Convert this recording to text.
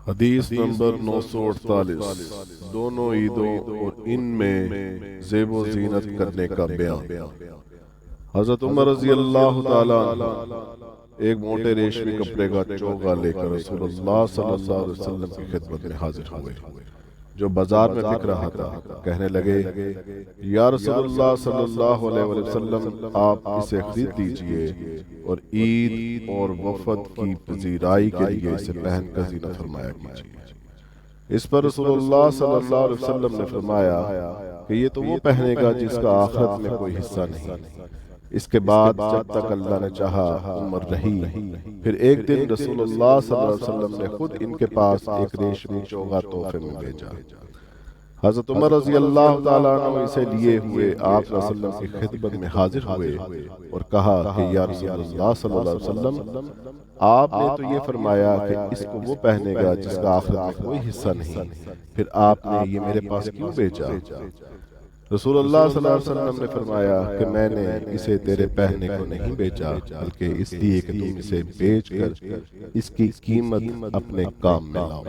حدیث نمبر 948 دونوں عیدوں اور ان میں زیب و زینت کرنے کا بیان۔ حضرت عمر رضی اللہ تعالیٰ عنہ ایک موٹے ریشمی کپڑے کا چوغا لے کر رسول اللہ صلی اللہ علیہ وسلم کی خدمت میں حاضر ہوئے، جو بازار میں بک رہا تھا۔ کہنے لگے، یا رسول اللہ صلی اللہ علیہ وسلم، آپ اسے خرید لیجئے اور عید اور وفد کی پذیرائی کے لیے اسے پہن کر زینت فرمایا کیجئے۔ اس پر رسول اللہ صلی اللہ علیہ وسلم نے فرمایا کہ یہ تو وہ پہنے گا جس کا آخرت میں کوئی حصہ نہیں۔ اس کے بعد جب تک اللہ نے چاہا عمر رہی۔ پھر ایک دن رسول اللہ صلی اللہ علیہ وسلم نے خود ان کے پاس ایک ریشمی چوغا تحفے میں بھیجا۔ حضرت عمر رضی اللہ تعالیٰ عنہ اسے لیے ہوئے آپ صلی اللہ علیہ وسلم کی خدمت میں حاضر ہوئے اور کہا کہ یا رسول اللہ صلی اللہ علیہ وسلم، آپ نے تو یہ فرمایا کہ اس کو وہ پہنے گا جس کا آخرت میں کوئی حصہ نہیں، پھر آپ نے یہ میرے پاس کیوں بھیجا؟ رسول اللہ صلی اللہ علیہ وسلم نے فرمایا کہ میں نے اسے تیرے پہننے کو نہیں بھیجا، بلکہ اس لیے کہ تم اسے بیچ کر اس کی قیمت اپنے کام میں لاؤ۔